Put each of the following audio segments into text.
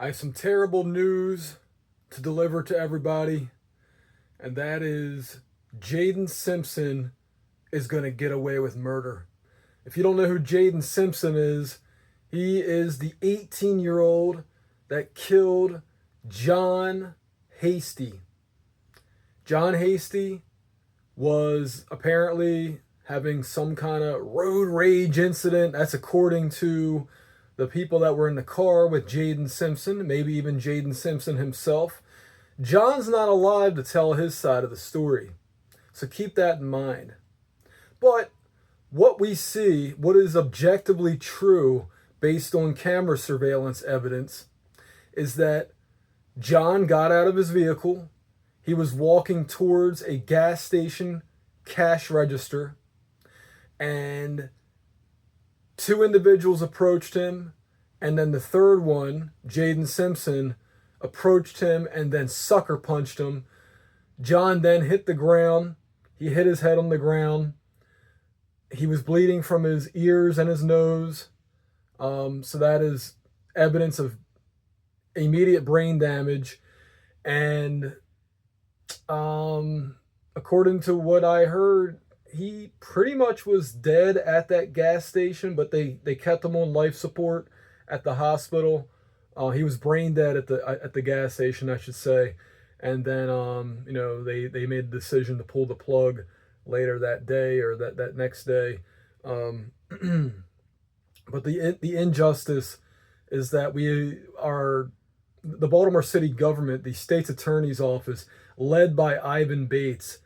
I have some terrible news to deliver to everybody, and that is Jaden Simpson is going to get away with murder. If you don't know who Jaden Simpson is, he is the 18-year-old that killed John Hasty. John Hasty was apparently having some kind of road rage incident. That's according to the people that were in the car with Jaden Simpson, maybe even Jaden Simpson himself. John's not alive to tell his side of the story, so keep that in mind. But what we see, what is objectively true based on camera surveillance evidence, is that John got out of his vehicle. He was walking towards a gas station cash register, and two individuals approached him, and then the third one, Jaden Simpson, approached him and then sucker punched him. John then hit the ground. He hit his head on the ground. He was bleeding from his ears and his nose. So that is evidence of immediate brain damage. And according to what I heard, he pretty much was dead at that gas station, but they kept him on life support at the hospital. He was brain dead at the gas station, I should say. And then they made the decision to pull the plug later that day or that next day. But the injustice is that the Baltimore City government, the state's attorney's office, led by Ivan Bates,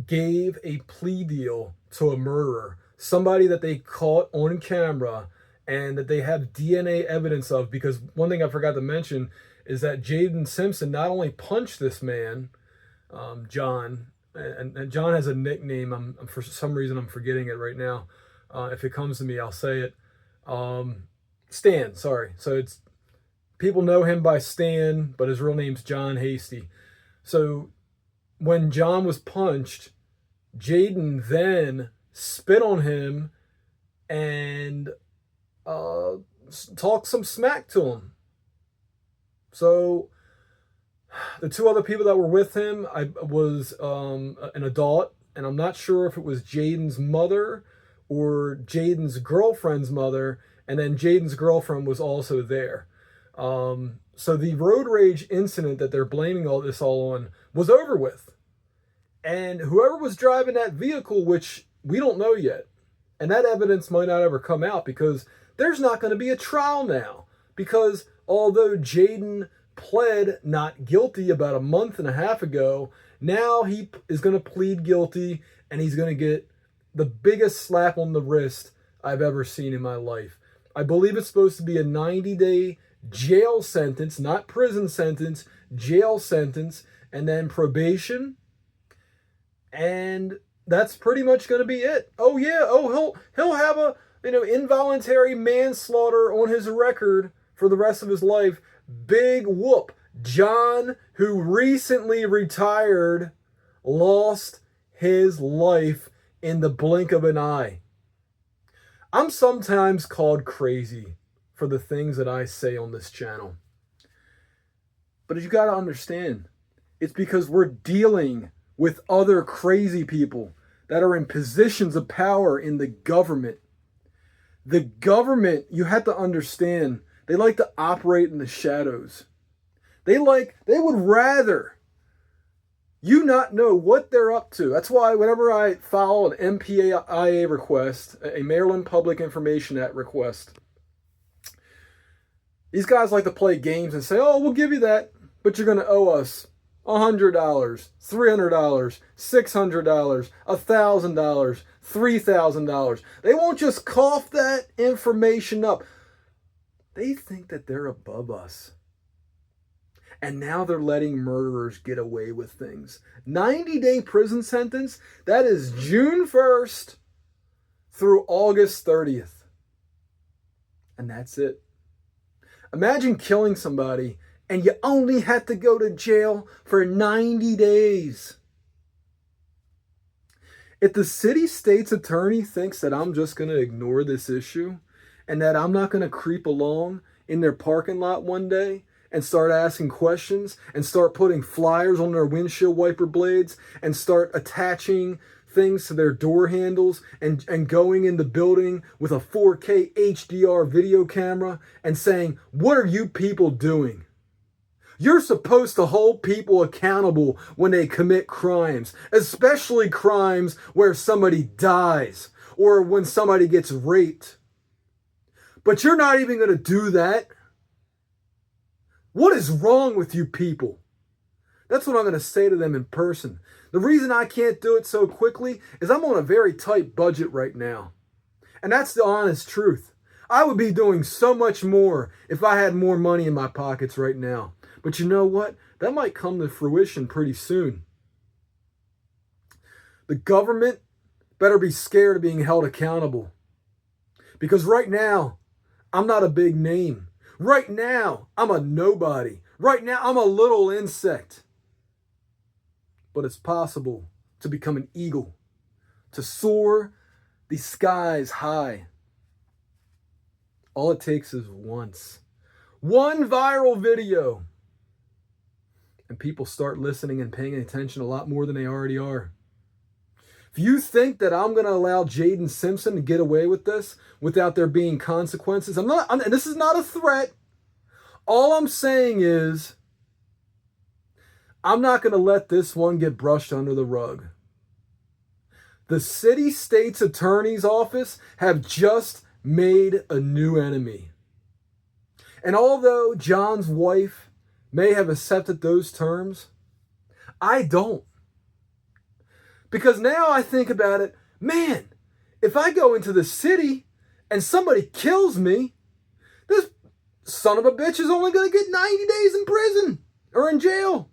gave a plea deal to a murderer, somebody that they caught on camera and that they have DNA evidence of. Because one thing I forgot to mention is that Jaden Simpson not only punched this man, John, and John has a nickname. For some reason I'm forgetting it right now. If it comes to me, I'll say it. Stan, sorry. So it's people know him by Stan, but his real name's John Hasty. So when John was punched, Jaden then spit on him and talked some smack to him. So the two other people that were with him, I was an adult, and I'm not sure if it was Jaden's mother or Jaden's girlfriend's mother, and then Jaden's girlfriend was also there. So the road rage incident that they're blaming all this on was over with. And whoever was driving that vehicle, which we don't know yet, and that evidence might not ever come out because there's not going to be a trial now. Because although Jaden pled not guilty about a month and a half ago, now he is going to plead guilty, and he's going to get the biggest slap on the wrist I've ever seen in my life. I believe it's supposed to be a 90-day jail sentence, not prison sentence, jail sentence, and then probation. And that's pretty much going to be it. Oh yeah, he'll have a involuntary manslaughter on his record for the rest of his life. Big whoop. John, who recently retired, lost his life in the blink of an eye. I'm sometimes called crazy for the things that I say on this channel. But you got to understand, it's because we're dealing with other crazy people that are in positions of power in the government. The government, you have to understand, they like to operate in the shadows. They would rather you not know what they're up to. That's why whenever I file an MPAIA request, a Maryland Public Information Act request, these guys like to play games and say, oh, we'll give you that, but you're going to owe us $100, $300, $600, $1,000, $3,000. They won't just cough that information up. They think that they're above us. And now they're letting murderers get away with things. 90-day prison sentence, that is June 1st through August 30th. And that's it. Imagine killing somebody and you only had to go to jail for 90 days. If the city state's attorney thinks that I'm just going to ignore this issue and that I'm not going to creep along in their parking lot one day and start asking questions and start putting flyers on their windshield wiper blades and start attaching things to their door handles and going in the building with a 4K HDR video camera and saying, "What are you people doing?" You're supposed to hold people accountable when they commit crimes, especially crimes where somebody dies or when somebody gets raped. But you're not even going to do that. What is wrong with you people? That's what I'm going to say to them in person. The reason I can't do it so quickly is I'm on a very tight budget right now. And that's the honest truth. I would be doing so much more if I had more money in my pockets right now. But you know what? That might come to fruition pretty soon. The government better be scared of being held accountable. Because right now, I'm not a big name. Right now, I'm a nobody. Right now, I'm a little insect. But it's possible to become an eagle, to soar the skies high. All it takes is one viral video, and people start listening and paying attention a lot more than they already are. If you think that I'm going to allow Jaden Simpson to get away with this without there being consequences, and this is not a threat. All I'm saying is I'm not going to let this one get brushed under the rug. The city state's attorney's office have just made a new enemy. And although John's wife may have accepted those terms, I don't. Because now I think about it, man, if I go into the city and somebody kills me, this son of a bitch is only going to get 90 days in prison or in jail.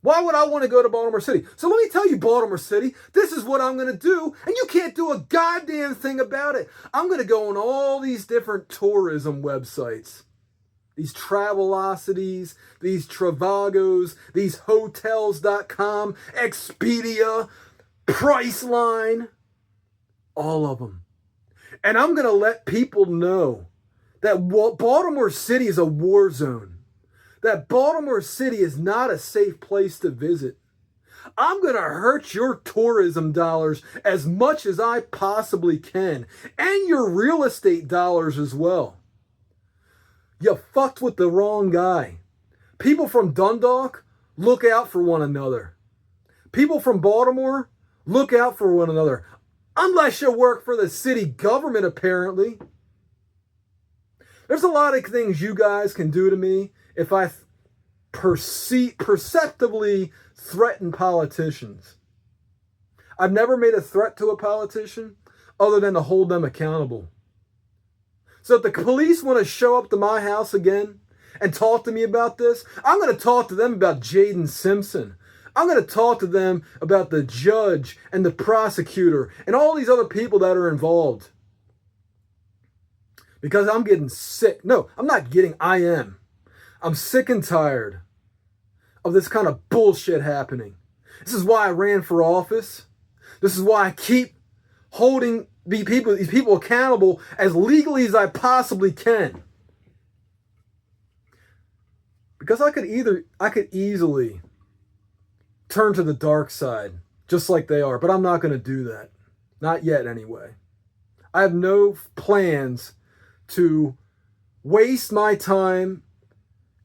Why would I want to go to Baltimore City? So let me tell you, Baltimore City, this is what I'm going to do, and you can't do a goddamn thing about it. I'm going to go on all these different tourism websites. These Travelocities, these Travagos, these Hotels.com, Expedia, Priceline, all of them. And I'm going to let people know that Baltimore City is a war zone. That Baltimore City is not a safe place to visit. I'm going to hurt your tourism dollars as much as I possibly can, and your real estate dollars as well. You fucked with the wrong guy. People from Dundalk, look out for one another. People from Baltimore, look out for one another. Unless you work for the city government, apparently. There's a lot of things you guys can do to me if I perceptibly threaten politicians. I've never made a threat to a politician other than to hold them accountable. So if the police want to show up to my house again and talk to me about this, I'm going to talk to them about Jaden Simpson. I'm going to talk to them about the judge and the prosecutor and all these other people that are involved. Because I'm getting sick. No, I'm not getting, I am. I'm sick and tired of this kind of bullshit happening. This is why I ran for office. This is why I keep holding these people accountable as legally as I possibly can. Because I could easily turn to the dark side, just like they are, but I'm not going to do that. Not yet, anyway. I have no plans to waste my time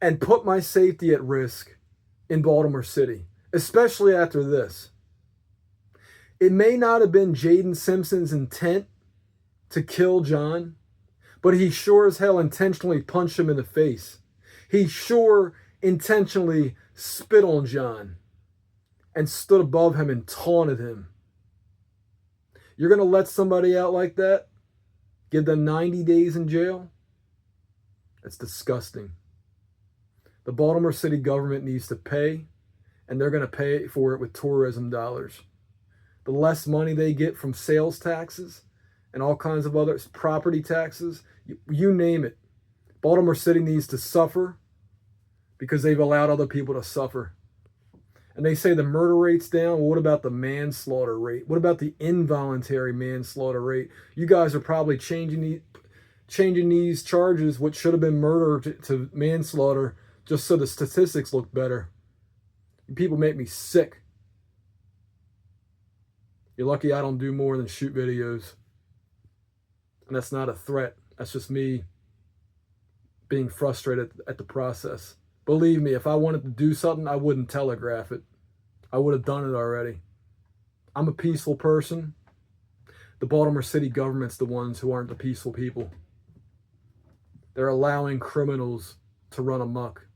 and put my safety at risk in Baltimore City, especially after this. It may not have been Jaden Simpson's intent to kill John, but he sure as hell intentionally punched him in the face. He sure intentionally spit on John and stood above him and taunted him. You're going to let somebody out like that? Give them 90 days in jail? That's disgusting. The Baltimore City government needs to pay, and they're going to pay for it with tourism dollars. The less money they get from sales taxes and all kinds of other property taxes, you name it. Baltimore City needs to suffer because they've allowed other people to suffer. And they say the murder rate's down. Well, what about the manslaughter rate? What about the involuntary manslaughter rate? You guys are probably changing changing these charges, which should have been murder, to manslaughter, just so the statistics look better. People make me sick. You're lucky I don't do more than shoot videos. And that's not a threat. That's just me being frustrated at the process. Believe me, if I wanted to do something, I wouldn't telegraph it. I would have done it already. I'm a peaceful person. The Baltimore City government's the ones who aren't the peaceful people. They're allowing criminals to run amok.